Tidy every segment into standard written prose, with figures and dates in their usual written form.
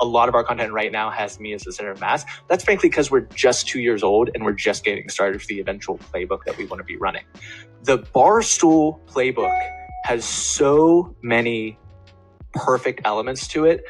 a lot of our content right now has me as the center of mass. That's frankly because we're just 2 years old and we're just getting started for the eventual playbook that we want to be running. The Barstool playbook has so many perfect elements to it.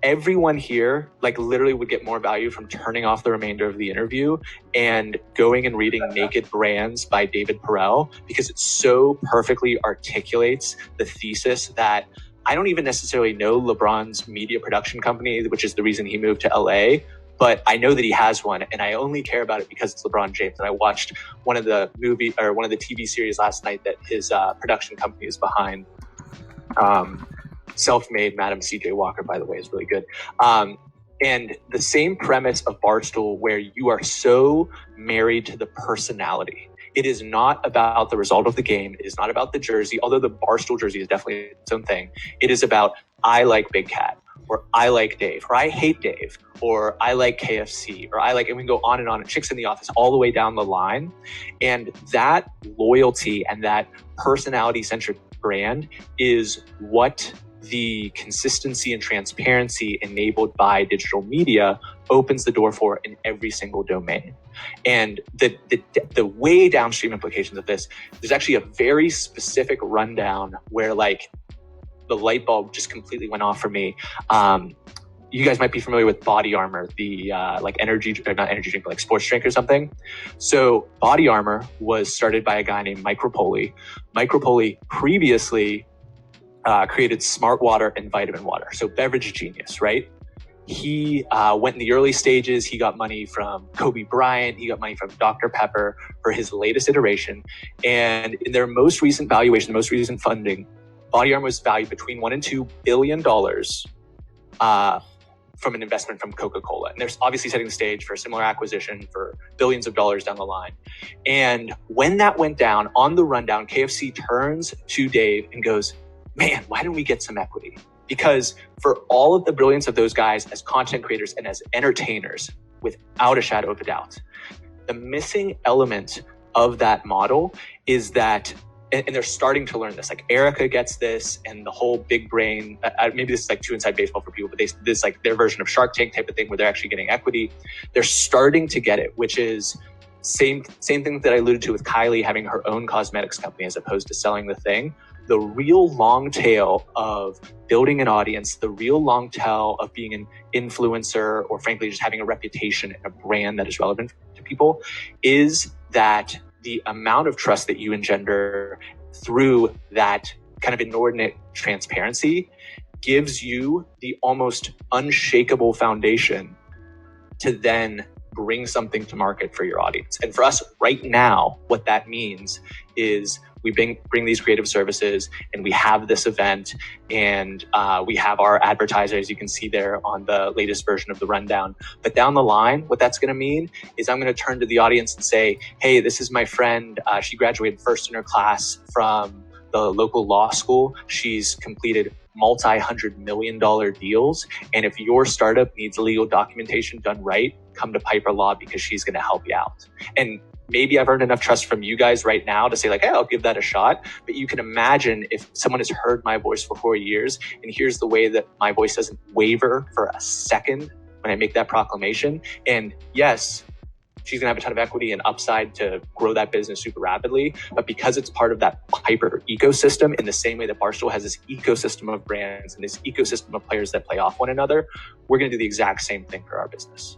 Everyone here literally would get more value from turning off the remainder of the interview and going and reading Naked Brands by David Perell, because it so perfectly articulates the thesis that I don't even necessarily know LeBron's media production company, which is the reason he moved to LA, but I know that he has one, and I only care about it because it's LeBron James. And I watched one of the TV series last night that his production company is behind. Self-made Madam CJ Walker, by the way, is really good. And the same premise of Barstool, where you are so married to the personality. It is not about the result of the game. It is not about the jersey, although the Barstool jersey is definitely its own thing. It is about, I like Big Cat, or I like Dave, or I hate Dave, or I like KFC, or and we can go on and on, Chicks in the Office, all the way down the line. And that loyalty and that personality-centric brand is what the consistency and transparency enabled by digital media opens the door for in every single domain. And the way downstream implications of this, there's actually a very specific rundown where the light bulb just completely went off for me. You guys might be familiar with Body Armor, the not energy drink, but sports drink or something. So Body Armor was started by a guy named Mike Rapoli. Mike Rapoli previously created Smart Water and Vitamin Water. So beverage genius, right? He went in the early stages. He got money from Kobe Bryant. He got money from Dr. Pepper for his latest iteration. And in their most recent valuation, the most recent funding, Body Armor was valued between $1 and $2 billion from an investment from Coca-Cola. And they're obviously setting the stage for a similar acquisition for billions of dollars down the line. And when that went down, on the rundown, KFC turns to Dave and goes, man, why didn't we get some equity? Because for all of the brilliance of those guys as content creators and as entertainers, without a shadow of a doubt, the missing element of that model is that, and they're starting to learn this, Erica gets this, and the whole big brain, maybe this is too inside baseball for people, but this their version of Shark Tank type of thing where they're actually getting equity. They're starting to get it, which is same thing that I alluded to with Kylie having her own cosmetics company as opposed to selling the thing. The real long tail of building an audience, the real long tail of being an influencer, or frankly, just having a reputation and a brand that is relevant to people, is that the amount of trust that you engender through that kind of inordinate transparency gives you the almost unshakable foundation to then bring something to market for your audience. And for us right now, what that means is we bring these creative services, and we have this event, and we have our advertiser, as you can see there on the latest version of the rundown. But down the line, what that's going to mean is I'm going to turn to the audience and say, hey, this is my friend. She graduated first in her class from the local law school. She's completed multi-$100 million deals. And if your startup needs legal documentation done right, come to Piper Law, because she's going to help you out. And maybe I've earned enough trust from you guys right now to say hey, I'll give that a shot. But you can imagine if someone has heard my voice for 4 years and hears the way that my voice doesn't waver for a second when I make that proclamation. And yes, she's going to have a ton of equity and upside to grow that business super rapidly. But because it's part of that Piper ecosystem, in the same way that Barstool has this ecosystem of brands and this ecosystem of players that play off one another, we're going to do the exact same thing for our business.